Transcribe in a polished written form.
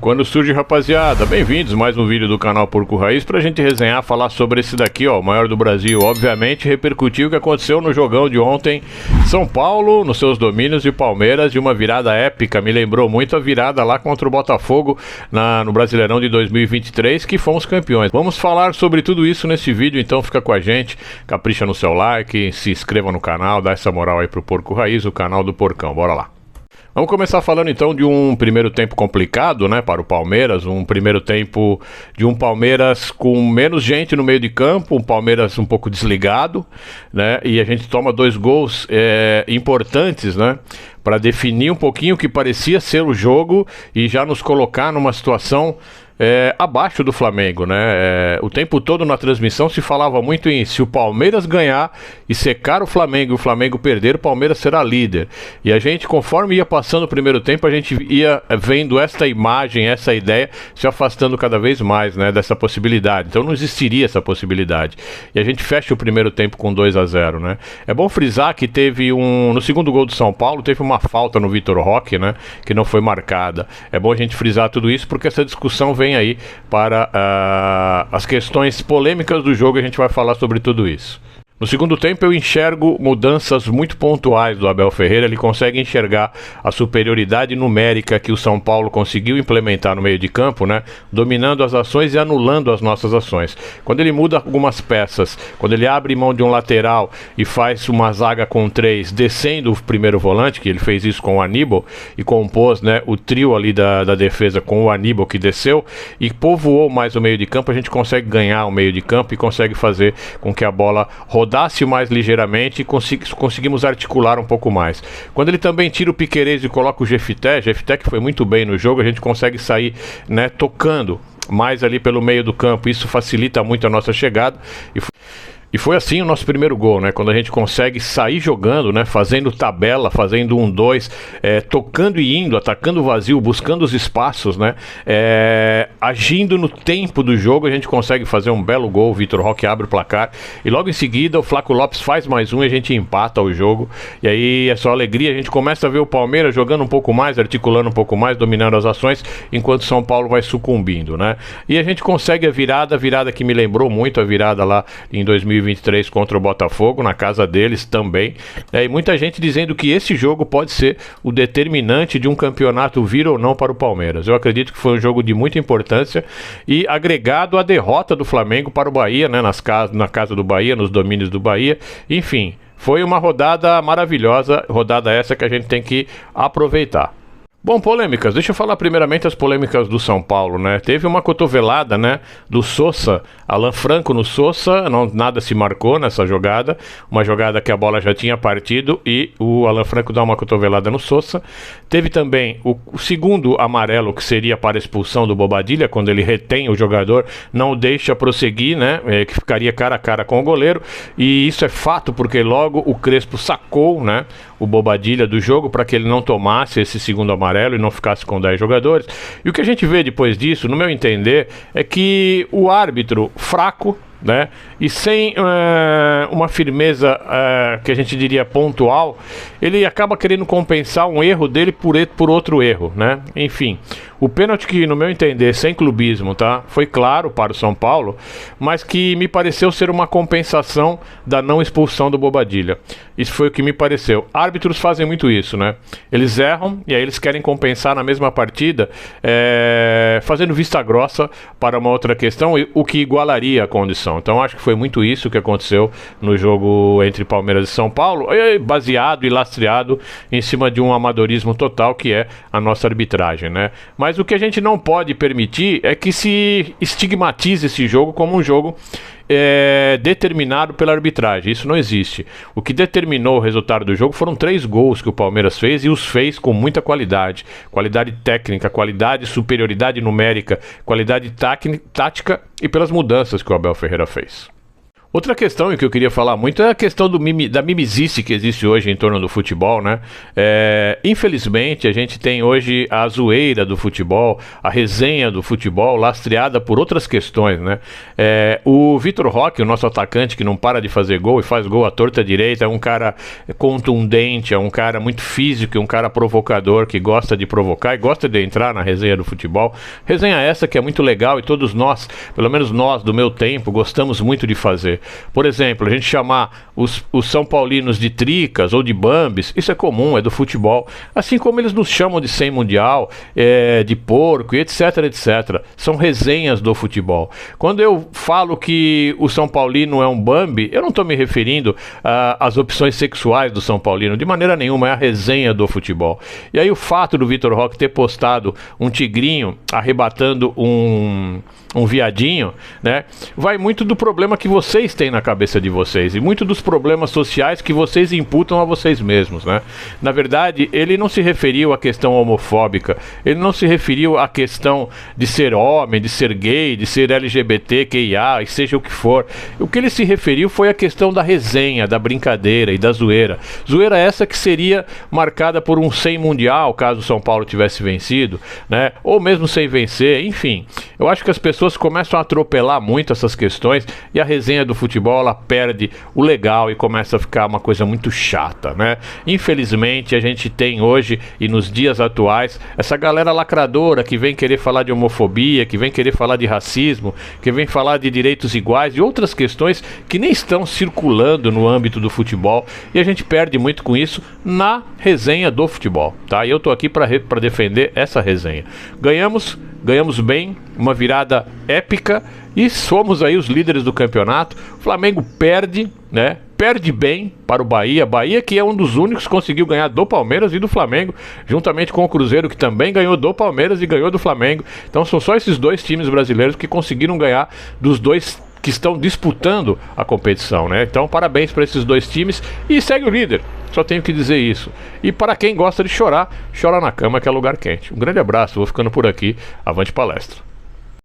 Quando surge, rapaziada, bem-vindos mais um vídeo do canal Porco Raiz pra gente resenhar, falar sobre esse daqui, ó, o maior do Brasil. Obviamente repercutiu o que aconteceu no jogão de ontem. São Paulo nos seus domínios e Palmeiras de uma virada épica. Me lembrou muito a virada lá contra o Botafogo no Brasileirão de 2023, que fomos campeões. Vamos falar sobre tudo isso nesse vídeo, então fica com a gente, capricha no seu like, se inscreva no canal, dá essa moral aí pro Porco Raiz, o canal do Porcão. Bora lá. Vamos começar falando então de um primeiro tempo complicado, né, para o Palmeiras, um primeiro tempo de um Palmeiras com menos gente no meio de campo, um Palmeiras um pouco desligado, né, e a gente toma dois gols importantes, né, para definir um pouquinho o que parecia ser o jogo e já nos colocar numa situação abaixo do Flamengo, né? O tempo todo na transmissão se falava muito em se o Palmeiras ganhar e secar o Flamengo e o Flamengo perder, o Palmeiras será líder. E a gente, conforme ia passando o primeiro tempo, a gente ia vendo esta imagem, essa ideia se afastando cada vez mais, né, dessa possibilidade. Então não existiria essa possibilidade. E a gente fecha o primeiro tempo com 2-0, né? É bom frisar que teve no segundo gol do São Paulo, teve uma falta no Vitor Roque, né, que não foi marcada. É bom a gente frisar tudo isso porque essa discussão vem aí para as questões polêmicas do jogo, e a gente vai falar sobre tudo isso. No segundo tempo eu enxergo mudanças muito pontuais do Abel Ferreira. Ele consegue enxergar a superioridade numérica que o São Paulo conseguiu implementar no meio de campo, né? Dominando as ações e anulando as nossas ações. Quando ele muda algumas peças, quando ele abre mão de um lateral e faz uma zaga com 3, descendo o primeiro volante, que ele fez isso com o Aníbal, e compôs, né, o trio ali da defesa com o Aníbal que desceu, e povoou mais o meio de campo, a gente consegue ganhar o meio de campo e consegue fazer com que a bola rodasse mais ligeiramente e conseguimos articular um pouco mais. Quando ele também tira o Piquerez e coloca o Jefité que foi muito bem no jogo, a gente consegue sair, né, tocando mais ali pelo meio do campo. Isso facilita muito a nossa chegada e foi assim o nosso primeiro gol, né? Quando a gente consegue sair jogando, né? Fazendo tabela, fazendo 1-2, tocando e indo, atacando o vazio, buscando os espaços, né? Agindo no tempo do jogo, a gente consegue fazer um belo gol. O Vitor Roque abre o placar e logo em seguida o Flaco Lopes faz mais um e a gente empata o jogo. E aí é só alegria, a gente começa a ver o Palmeiras jogando um pouco mais, articulando um pouco mais, dominando as ações, enquanto São Paulo vai sucumbindo, né? E a gente consegue a virada que me lembrou muito a virada lá em 2023 contra o Botafogo, na casa deles também. E muita gente dizendo que esse jogo pode ser o determinante de um campeonato vir ou não para o Palmeiras. Eu acredito que foi um jogo de muita importância e agregado à derrota do Flamengo para o Bahia, né, na casa do Bahia, nos domínios do Bahia. Enfim, foi uma rodada maravilhosa, rodada essa que a gente tem que aproveitar. Bom, polêmicas. Deixa eu falar primeiramente as polêmicas do São Paulo, né? Teve uma cotovelada, né, do Sousa, Alan Franco no Sousa, nada se marcou nessa jogada, uma jogada que a bola já tinha partido e o Alan Franco dá uma cotovelada no Sousa. Teve também o segundo amarelo, que seria para a expulsão do Bobadilla, quando ele retém o jogador, não o deixa prosseguir, né, que ficaria cara a cara com o goleiro, e isso é fato porque logo o Crespo sacou, né, o Bobadilla do jogo para que ele não tomasse esse segundo amarelo e não ficasse com 10 jogadores. E o que a gente vê depois disso, no meu entender, é que o árbitro fraco, né, e sem uma firmeza que a gente diria pontual, ele acaba querendo compensar um erro dele por outro erro, né? Enfim, o pênalti que, no meu entender, sem clubismo, tá, foi claro para o São Paulo, mas que me pareceu ser uma compensação da não expulsão do Bobadilla. Isso foi o que me pareceu. Árbitros fazem muito isso, né? Eles erram e aí eles querem compensar na mesma partida, fazendo vista grossa para uma outra questão, o que igualaria a condição. Então acho que foi muito isso que aconteceu no jogo entre Palmeiras e São Paulo, baseado e lastreado em cima de um amadorismo total que é a nossa arbitragem, né? Mas o que a gente não pode permitir é que se estigmatize esse jogo como um jogo determinado pela arbitragem. Isso não existe. O que determinou o resultado do jogo foram 3 gols que o Palmeiras fez e os fez com muita qualidade. Qualidade técnica, qualidade, superioridade numérica, qualidade tática e pelas mudanças que o Abel Ferreira fez. Outra questão que eu queria falar muito é a questão da mimizice que existe hoje em torno do futebol, né? Infelizmente, a gente tem hoje a zoeira do futebol, a resenha do futebol lastreada por outras questões, né? O Vitor Roque, o nosso atacante que não para de fazer gol e faz gol à torta direita, é um cara contundente, é um cara muito físico, é um cara provocador que gosta de provocar e gosta de entrar na resenha do futebol. Resenha essa que é muito legal e todos nós, pelo menos nós do meu tempo, gostamos muito de fazer. Por exemplo, a gente chamar os São Paulinos de tricas ou de bambis, isso é comum, é do futebol. Assim como eles nos chamam de sem mundial, de porco e etc, etc. São resenhas do futebol. Quando eu falo que o São Paulino é um bambi, eu não estou me referindo às opções sexuais do São Paulino, de maneira nenhuma, é a resenha do futebol. E aí o fato do Vitor Roque ter postado um tigrinho arrebatando um viadinho, né, vai muito do problema que vocês têm na cabeça de vocês e muito dos problemas sociais que vocês imputam a vocês mesmos, né? Na verdade, ele não se referiu à questão homofóbica, ele não se referiu à questão de ser homem, de ser gay, de ser LGBTQIA, e seja o que for. O que ele se referiu foi a questão da resenha, da brincadeira e da zoeira. Zoeira essa que seria marcada por um 100 mundial, caso o São Paulo tivesse vencido, né? Ou mesmo sem vencer, enfim. Eu acho que as pessoas começam a atropelar muito essas questões e a resenha do futebol ela perde o legal e começa a ficar uma coisa muito chata, né? Infelizmente a gente tem hoje e nos dias atuais essa galera lacradora que vem querer falar de homofobia, que vem querer falar de racismo, que vem falar de direitos iguais e outras questões que nem estão circulando no âmbito do futebol e a gente perde muito com isso na resenha do futebol, tá? E eu tô aqui para defender essa resenha. Ganhamos bem, uma virada épica e somos aí os líderes do campeonato. O Flamengo perde, né? Perde bem para o Bahia. Bahia que é um dos únicos que conseguiu ganhar do Palmeiras e do Flamengo, juntamente com o Cruzeiro que também ganhou do Palmeiras e ganhou do Flamengo. Então são só esses dois times brasileiros que conseguiram ganhar dos dois que estão disputando a competição, né? Então parabéns para esses dois times e segue o líder. Só tenho que dizer isso. E para quem gosta de chorar, chora na cama que é lugar quente. Um grande abraço, vou ficando por aqui. Avante palestra.